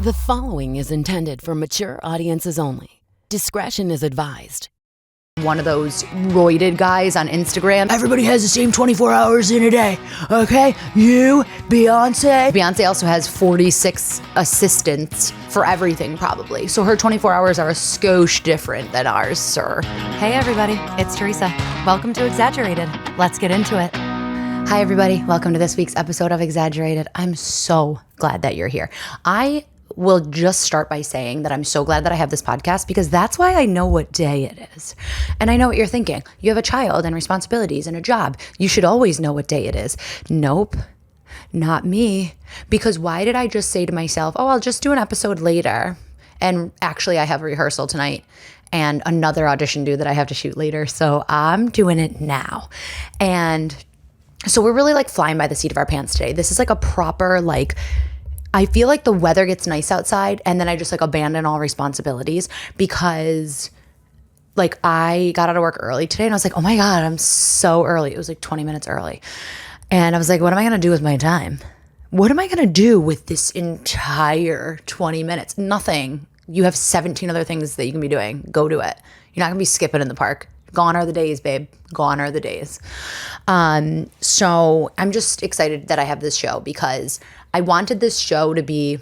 The following is intended for mature audiences only. Discretion is advised. One of those roided guys on Instagram. Everybody has the same 24 hours in a day, okay? You, Beyonce. Beyonce also has 46 assistants for everything, probably. So her 24 hours are a skosh different than ours, sir. Hey everybody, it's Theresa. Welcome to Exaggerated. Let's get into it. Hi everybody, welcome to this week's episode of Exaggerated. I'm so glad that you're here. I will just start by saying that I'm so glad that I have this podcast because that's why I know what day it is. And I know what you're thinking. You have a child and responsibilities and a job. You should always know what day it is. Nope, not me. Because why did I just say to myself, oh, I'll just do an episode later. And actually I have a rehearsal tonight and another audition due that I have to shoot later. So I'm doing it now. And so we're really like flying by the seat of our pants today. This is like a proper I feel like the weather gets nice outside and then I just like abandon all responsibilities because like I got out of work early today and I was like, oh my God, I'm so early. It was like 20 minutes early. And I was like, what am I going to do with my time? What am I going to do with this entire 20 minutes? Nothing. You have 17 other things that you can be doing. Go do it. You're not going to be skipping in the park. Gone are the days, babe. Gone are the days. So I'm just excited that I have this show because I wanted this show to be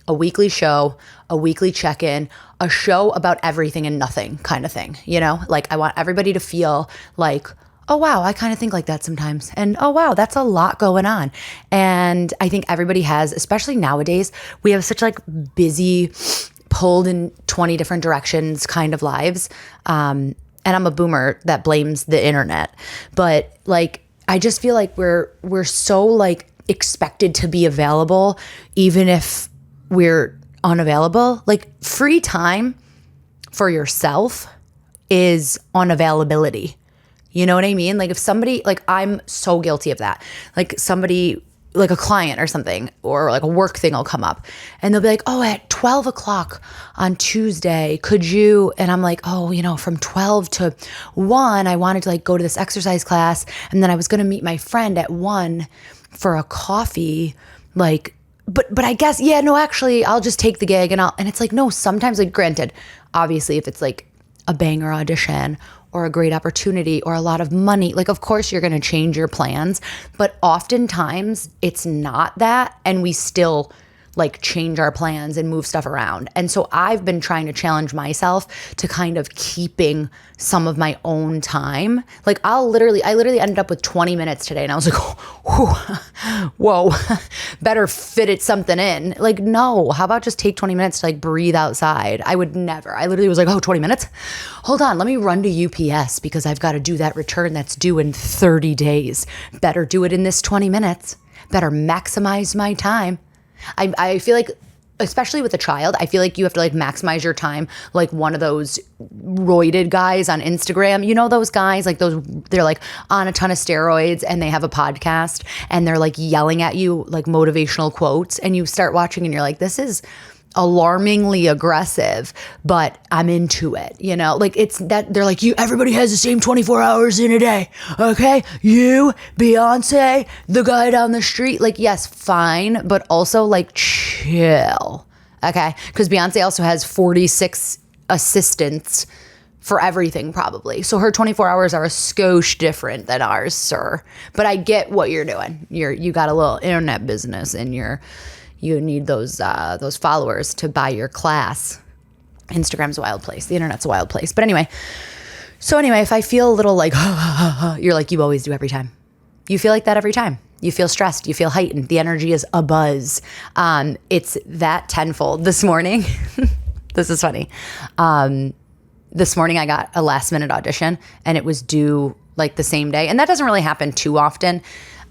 a weekly show, a weekly check-in, a show about everything and nothing kind of thing, you know? Like I want everybody to feel like, oh wow, I kind of think like that sometimes. And oh wow, that's a lot going on. And I think everybody has, especially nowadays, we have such like busy, pulled in 20 different directions kind of lives. And I'm a boomer that blames the internet. But like, I just feel like we're so like expected to be available, even if we're unavailable. Like free time for yourself is unavailability. You know what I mean? Like if somebody, like I'm so guilty of that. Like somebody, like a client or something, or like a work thing will come up and they'll be like, oh, at 12 o'clock on Tuesday, could you? And I'm like, oh, you know, from 12 to 1, I wanted to like go to this exercise class. And then I was going to meet my friend at 1 for a coffee. Like, but I guess, yeah, no, actually I'll just take the gig and it's like, no, sometimes like granted, obviously if it's like a banger audition or a great opportunity or a lot of money, like of course you're going to change your plans, but oftentimes it's not that and we still like change our plans and move stuff around. And so I've been trying to challenge myself to kind of keeping some of my own time. Like I literally ended up with 20 minutes today and I was like, whoa, better fit it something in. Like, no, how about just take 20 minutes to like breathe outside? I would never. I literally was like, 20 minutes? Hold on, let me run to UPS because I've got to do that return that's due in 30 days. Better do it in this 20 minutes. Better maximize my time. I feel like, especially with a child, I feel like you have to like maximize your time like one of those roided guys on Instagram. You know those guys, like those, they're like on a ton of steroids and they have a podcast and they're like yelling at you like motivational quotes and you start watching and you're like, this is alarmingly aggressive, but I'm into it, you know? Like it's that they're like, everybody has the same 24 hours in a day, okay? You, Beyonce, the guy down the street, like yes, fine, but also like chill, okay? Because Beyonce also has 46 assistants for everything probably. So her 24 hours are a skosh different than ours, sir. But I get what you're doing. You got a little internet business and you need those followers to buy your class. Instagram's a wild place. The internet's a wild place. But anyway, if I feel a little like, you're like, you always do every time. You feel like that every time. You feel stressed. You feel heightened. The energy is abuzz. It's that tenfold. This morning, this is funny. This morning I got a last minute audition and it was due like the same day. And that doesn't really happen too often.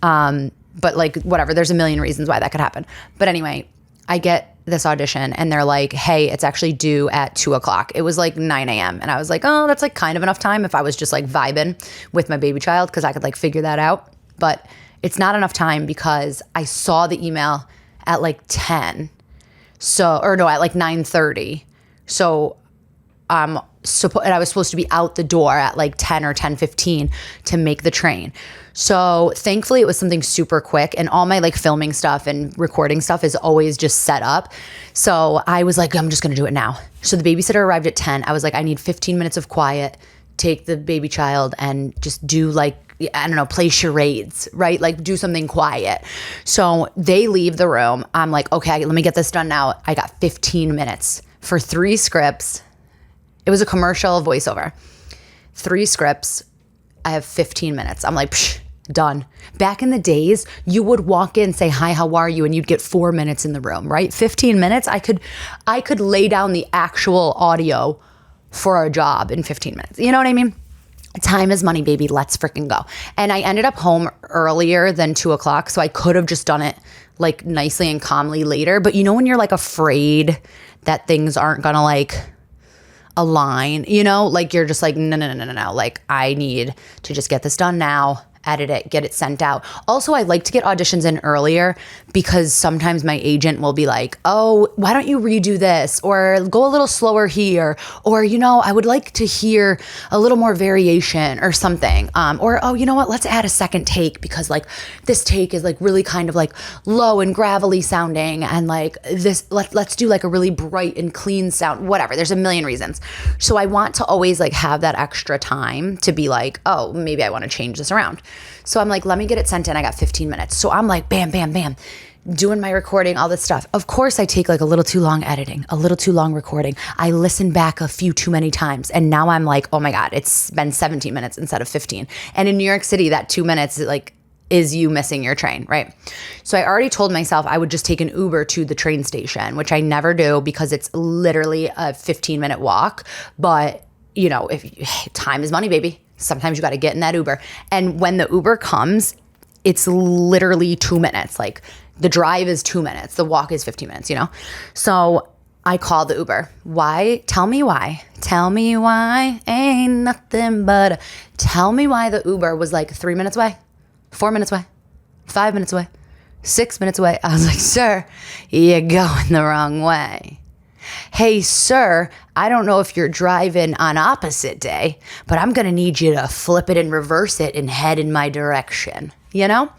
But like, whatever, there's a million reasons why that could happen. But anyway, I get this audition and they're like, hey, it's actually due at 2 o'clock. It was like 9 a.m. And I was like, oh, that's like kind of enough time if I was just like vibing with my baby child because I could like figure that out. But it's not enough time because I saw the email at like 10. At like 9:30. So and I was supposed to be out the door at like 10 or 10:15 to make the train. So thankfully it was something super quick, and all my like filming stuff and recording stuff is always just set up. So I was like, I'm just going to do it now. So the babysitter arrived at 10. I was like, I need 15 minutes of quiet, take the baby child and just do like, I don't know, play charades, right? Like do something quiet. So they leave the room. I'm like, okay, let me get this done now. I got 15 minutes for 3 scripts. It was a commercial voiceover. 3 scripts. I have 15 minutes. I'm like, psh, done. Back in the days, you would walk in, say, hi, how are you? And you'd get 4 minutes in the room, right? 15 minutes, I could lay down the actual audio for a job in 15 minutes. You know what I mean? Time is money, baby. Let's freaking go. And I ended up home earlier than 2:00. So I could have just done it like nicely and calmly later. But you know, when you're like afraid that things aren't going to like align, you know, like you're just like, no. Like I need to just get this done now, edit it, get it sent out. Also, I like to get auditions in earlier because sometimes my agent will be like, oh, why don't you redo this? Or go a little slower here. Or, you know, I would like to hear a little more variation or something. Or, oh, you know what? Let's add a second take because like this take is like really kind of like low and gravelly sounding. And like this, let's do like a really bright and clean sound, whatever. There's a million reasons. So I want to always like have that extra time to be like, oh, maybe I want to change this around. So I'm like, let me get it sent in. I got 15 minutes. So I'm like, bam, bam, bam, doing my recording, all this stuff. Of course, I take like a little too long editing, a little too long recording. I listen back a few too many times. And now I'm like, oh my God, it's been 17 minutes instead of 15. And in New York City, that 2 minutes like is you missing your train, right? So I already told myself I would just take an Uber to the train station, which I never do because it's literally a 15-minute walk. But you know, time is money, baby. Sometimes you got to get in that Uber. And when the Uber comes, it's literally 2 minutes. Like the drive is 2 minutes. The walk is 15 minutes, you know? So I called the Uber. Why? Tell me why. Tell me why. Ain't nothing but tell me why the Uber was like 3 minutes away, 4 minutes away, 5 minutes away, 6 minutes away. I was like, sir, you're going the wrong way. Hey, sir, I don't know if you're driving on opposite day, but I'm going to need you to flip it and reverse it and head in my direction, you know?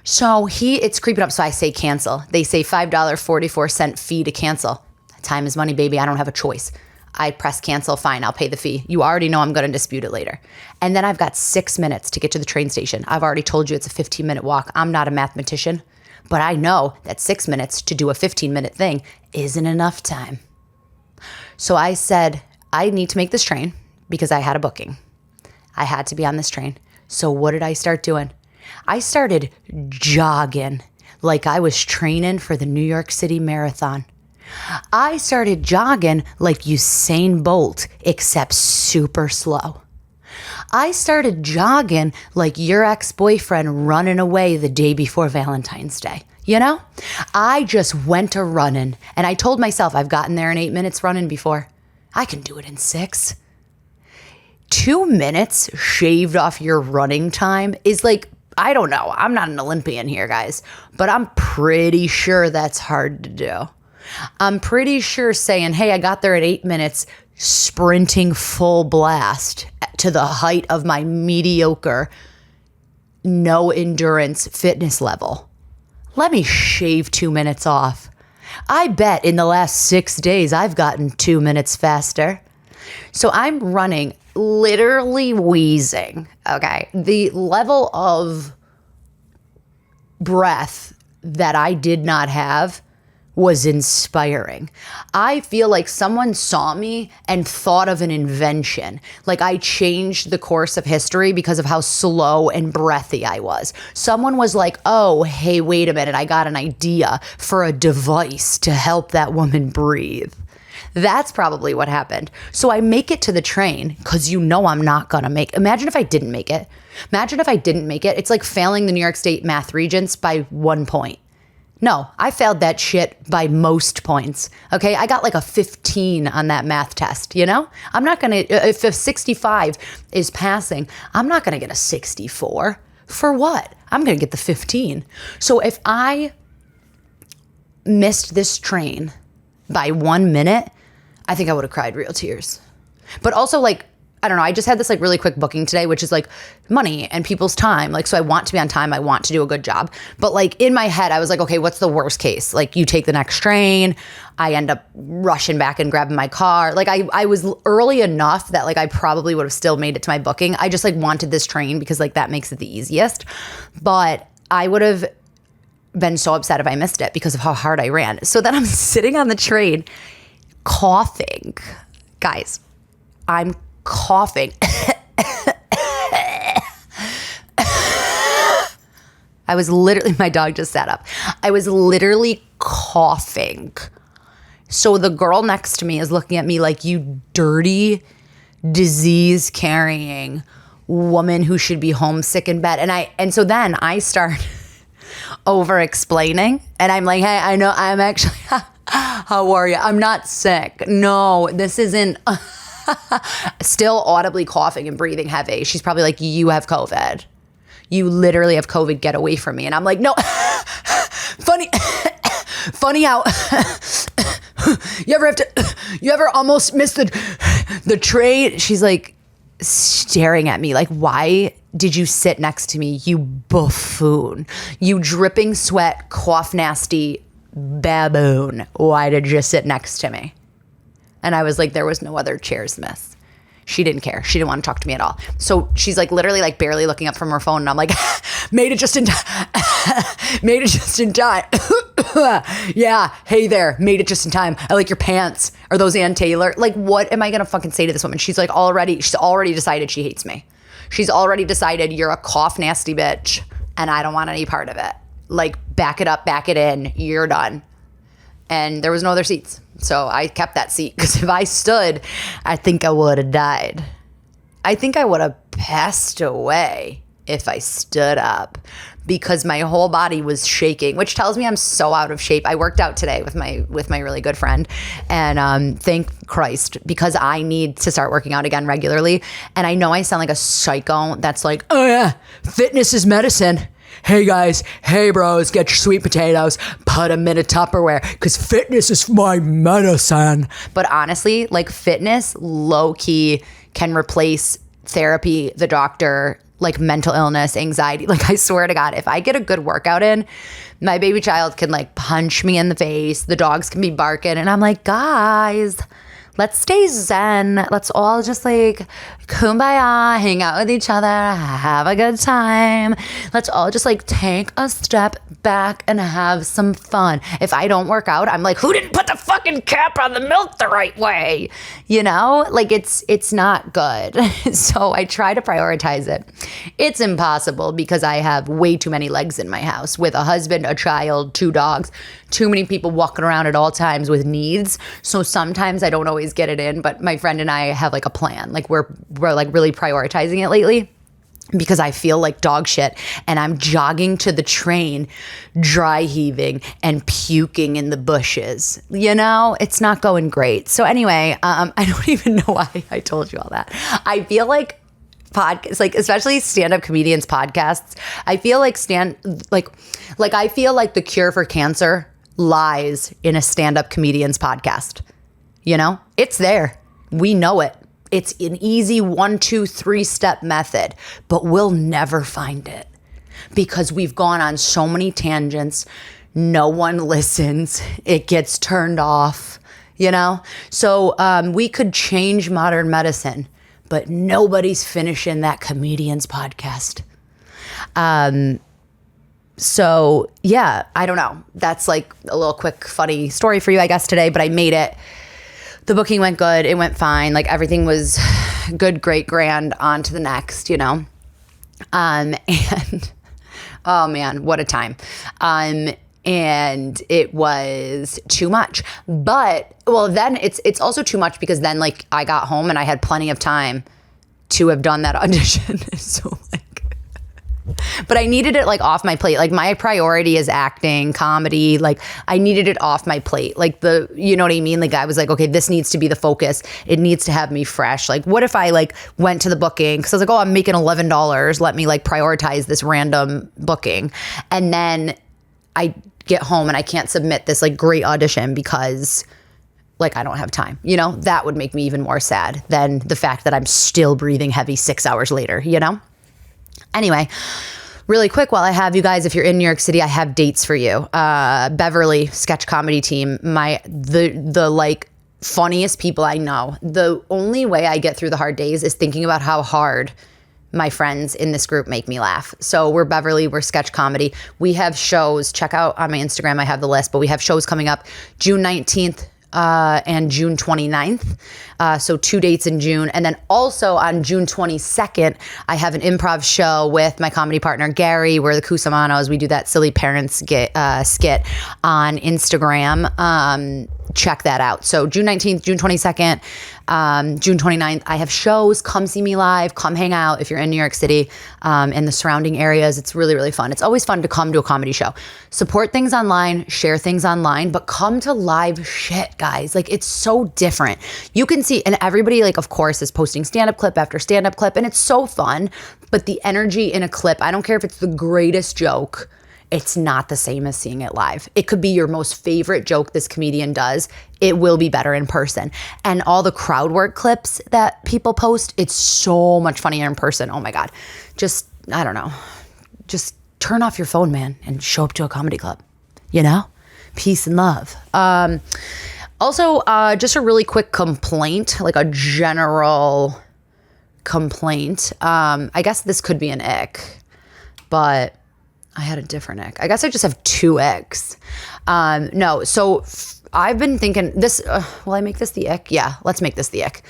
So it's creeping up. So I say cancel. They say $5.44 fee to cancel. Time is money, baby. I don't have a choice. I press cancel. Fine, I'll pay the fee. You already know I'm going to dispute it later. And then I've got 6 minutes to get to the train station. I've already told you it's a 15-minute walk. I'm not a mathematician. But I know that 6 minutes to do a 15-minute thing isn't enough time. So I said, I need to make this train because I had a booking. I had to be on this train. So what did I start doing? I started jogging like I was training for the New York City Marathon. I started jogging like Usain Bolt, except super slow. I started jogging like your ex-boyfriend running away the day before Valentine's Day. You know, I just went to running and I told myself I've gotten there in 8 minutes running before. I can do it in 6. 2 minutes shaved off your running time is like, I don't know. I'm not an Olympian here, guys, but I'm pretty sure that's hard to do. I'm pretty sure saying, hey, I got there in 8 minutes, sprinting full blast to the height of my mediocre, no endurance fitness level. Let me shave 2 minutes off. I bet in the last 6 days, I've gotten 2 minutes faster. So I'm running, literally wheezing, okay? The level of breath that I did not have was inspiring. I feel like someone saw me and thought of an invention. Like I changed the course of history because of how slow and breathy I was. Someone was like, oh, hey, wait a minute. I got an idea for a device to help that woman breathe. That's probably what happened. So I make it to the train because you know I'm not going to make. Imagine if I didn't make it. It's like failing the New York State math regents by 1 point. No, I failed that shit by most points, okay? I got like a 15 on that math test, you know? I'm not going to, if a 65 is passing, I'm not going to get a 64. For what? I'm going to get the 15. So if I missed this train by 1 minute, I think I would have cried real tears. But also like, I don't know, I just had this like really quick booking today, which is like money and people's time. Like, so I want to be on time. I want to do a good job. But like in my head, I was like, okay, what's the worst case? Like you take the next train. I end up rushing back and grabbing my car. Like I was early enough that like I probably would have still made it to my booking. I just like wanted this train because like that makes it the easiest. But I would have been so upset if I missed it because of how hard I ran. So then I'm sitting on the train coughing. Guys, I'm coughing. I was literally, my dog just sat up. I was literally coughing. So the girl next to me is looking at me like, you dirty, disease-carrying woman who should be homesick in bed. And so then I start over-explaining. And I'm like, hey, I know I'm actually, how are you? I'm not sick. No, this isn't... Still audibly coughing and breathing heavy. She's probably like, you have COVID. You literally have COVID. Get away from me. And I'm like, no. Funny how you ever almost missed the train? She's like staring at me like, why did you sit next to me, you buffoon? You dripping sweat, cough nasty baboon. Why did you sit next to me? And I was like, there was no other chairs, miss. She didn't care. She didn't want to talk to me at all. So she's like literally like barely looking up from her phone. And I'm like, made it just in time. Made it just in time. Yeah. Hey there. Made it just in time. I like your pants. Are those Ann Taylor? Like, what am I going to fucking say to this woman? She's like she's already decided she hates me. She's already decided you're a cough nasty bitch and I don't want any part of it. Like, back it up, back it in. You're done. And there was no other seats. So I kept that seat because if I stood, I think I would have died. I think I would have passed away if I stood up because my whole body was shaking, which tells me I'm so out of shape. I worked out today with my really good friend, and thank Christ, because I need to start working out again regularly. And I know I sound like a psycho that's like, oh yeah, fitness is medicine. Hey guys, hey bros, get your sweet potatoes, put them in a Tupperware, because fitness is my medicine. But honestly, like fitness low-key can replace therapy, the doctor, like mental illness, anxiety. Like I swear to God, if I get a good workout in, my baby child can like punch me in the face, the dogs can be barking, and I'm like, guys, let's stay zen. Let's all just like kumbaya, hang out with each other, have a good time. Let's all just like take a step back and have some fun. If I don't work out, I'm like, who didn't put the fucking cap on the milk the right way? You know, like it's not good. So I try to prioritize it. It's impossible because I have way too many legs in my house with a husband, a child, 2 dogs, too many people walking around at all times with needs. So sometimes I don't always get it in, but my friend and I have like a plan. Like we're like really prioritizing it lately because I feel like dog shit and I'm jogging to the train, dry heaving and puking in the bushes. You know, it's not going great. So anyway, I don't even know why I told you all that. I feel like podcasts, like especially stand-up comedians podcasts, I feel like I feel like the cure for cancer lies in a stand-up comedian's podcast. You know, it's there. We know it. It's an easy 1, 2, 3 step method, but we'll never find it because we've gone on so many tangents. No one listens. It gets turned off, you know? So we could change modern medicine, but nobody's finishing that comedian's podcast. So yeah, I don't know. That's like a little quick funny story for you, I guess, today, but I made it. The booking went good. It went fine. Like everything was good, great, grand, on to the next, you know? And oh man, what a time. And it was too much, but well, then it's also too much because then like I got home and I had plenty of time to have done that audition. So like, but I needed it like off my plate. Like my priority is acting, comedy. Like I needed it off my plate. Like you know what I mean? Like I was like, okay, this needs to be the focus. It needs to have me fresh. Like what if I like went to the booking? Cause I was like, oh, I'm making $11. Let me like prioritize this random booking. And then I get home and I can't submit this like great audition because like I don't have time, you know? That would make me even more sad than the fact that I'm still breathing heavy 6 hours later, you know? Anyway, really quick, while I have you guys, if you're in New York City, I have dates for you. Beverly, sketch comedy team, the like funniest people I know. The only way I get through the hard days is thinking about how hard my friends in this group make me laugh. So we're Beverly, we're sketch comedy. We have shows, check out on my Instagram, I have the list, but we have shows coming up June 19th, and June 29th. So 2 dates in June. And then also on June 22nd, I have an improv show with my comedy partner, Gary. We're the Cusamanos. We do that silly parents skit on Instagram. Check that out. So June 19th, June 22nd, June 29th, I have shows. Come see me live. Come hang out if you're in New York City and the surrounding areas. It's really, really fun. It's always fun to come to a comedy show. Support things online, share things online, but come to live shit, guys. Like, it's so different. You can see, and everybody, like, of course, is posting stand-up clip after stand-up clip, and it's so fun. But the energy in a clip, I don't care if it's the greatest joke, it's not the same as seeing it live. It could be your most favorite joke this comedian does. It will be better in person. And all the crowd work clips that people post, it's so much funnier in person. Oh my God. Just, I don't know. Just turn off your phone, man, and show up to a comedy club. You know? Peace and love. Also, just a really quick complaint, like a general complaint. I guess this could be an ick, but I had a different ick. I guess I just have 2 icks. No, so I've been thinking this, will I make this the ick? Yeah, let's make this the ick.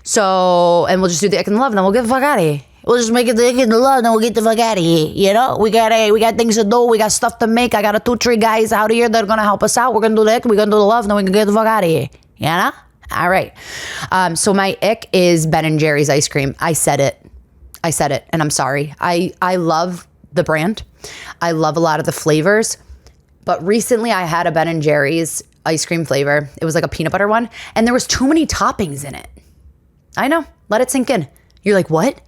So, and we'll just do the ick and the love, and then we'll get the fuck out of here. We'll just make it the ick and the love, and then we'll get the fuck out of here. You know, we got things to do. We got stuff to make. I got 2-3 guys out here that are going to help us out. We're going to do the ick, we're going to do the love, and then we can get the fuck out of here. You know? All right. So my ick is Ben & Jerry's ice cream. I said it, and I'm sorry. I love the brand. I love a lot of the flavors, but recently I had a Ben & Jerry's ice cream flavor. It was like a peanut butter one, and there was too many toppings in it. I know. Let it sink in. You're like, what?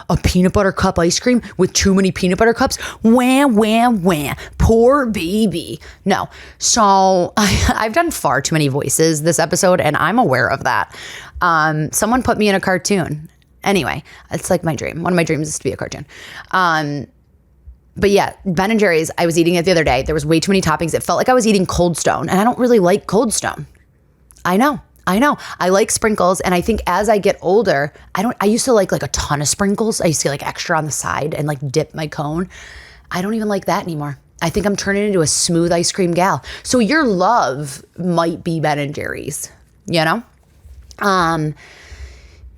A peanut butter cup ice cream with too many peanut butter cups? Wham, wham, wham. Poor baby. No. So I've done far too many voices this episode, and I'm aware of that. Someone put me in a cartoon. Anyway, it's like my dream. One of my dreams is to be a cartoon. But yeah, Ben & Jerry's, I was eating it the other day. There was way too many toppings. It felt like I was eating Cold Stone, and I don't really like Cold Stone. I know. I like sprinkles, and I think as I get older, I used to like a ton of sprinkles. I used to get like extra on the side and like dip my cone. I don't even like that anymore. I think I'm turning into a smooth ice cream gal. So your love might be Ben & Jerry's, you know?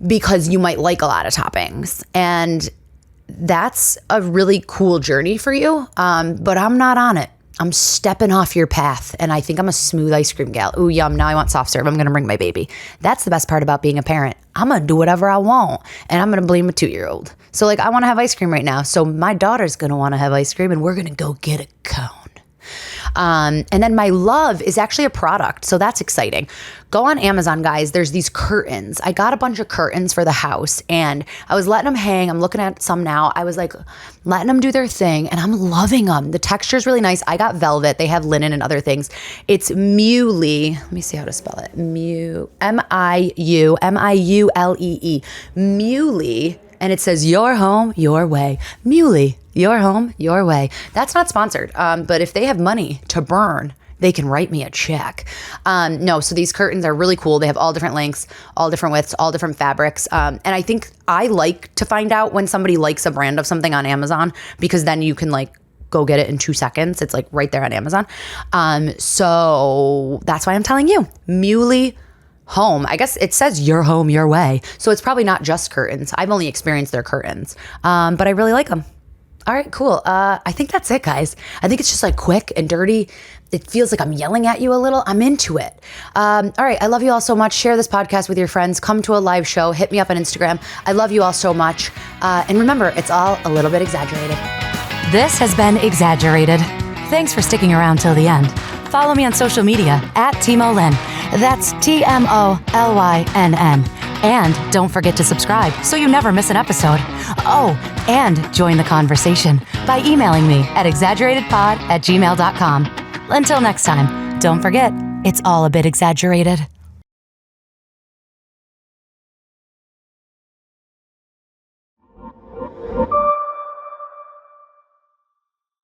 Because you might like a lot of toppings, and that's a really cool journey for you. But I'm not on it. I'm stepping off your path, and I think I'm a smooth ice cream gal. Ooh, yum. Now I want soft serve. I'm going to bring my baby. That's the best part about being a parent. I'm going to do whatever I want, and I'm going to blame a 2-year-old. So like, I want to have ice cream right now. So my daughter's going to want to have ice cream, and we're going to go get a cone. And then my love is actually a product. So that's exciting. Go on Amazon, guys. There's these curtains. I got a bunch of curtains for the house, and I was letting them hang. I'm looking at some now. I was like letting them do their thing, and I'm loving them. The texture is really nice. I got velvet. They have linen and other things. It's Muley. Let me see how to spell it. M-I-U-L-E-E. Muley. And it says, your home, your way. Muley, your home, your way. That's not sponsored. But if they have money to burn, they can write me a check. No, so these curtains are really cool. They have all different lengths, all different widths, all different fabrics. And I think I like to find out when somebody likes a brand of something on Amazon, because then you can like go get it in 2 seconds. It's like right there on Amazon. So that's why I'm telling you, Muley home. I guess it says your home, your way. So it's probably not just curtains. I've only experienced their curtains, but I really like them. All right, cool. I think that's it, guys. I think it's just like quick and dirty. It feels like I'm yelling at you a little. I'm into it. All right. I love you all so much. Share this podcast with your friends. Come to a live show. Hit me up on Instagram. I love you all so much. And remember, it's all a little bit exaggerated. This has been Exaggerated. Thanks for sticking around till the end. Follow me on social media @TimoLyn. That's TMOLYNN. And don't forget to subscribe so you never miss an episode. Oh, and join the conversation by emailing me at exaggeratedpod@gmail.com. Until next time, don't forget, it's all a bit exaggerated.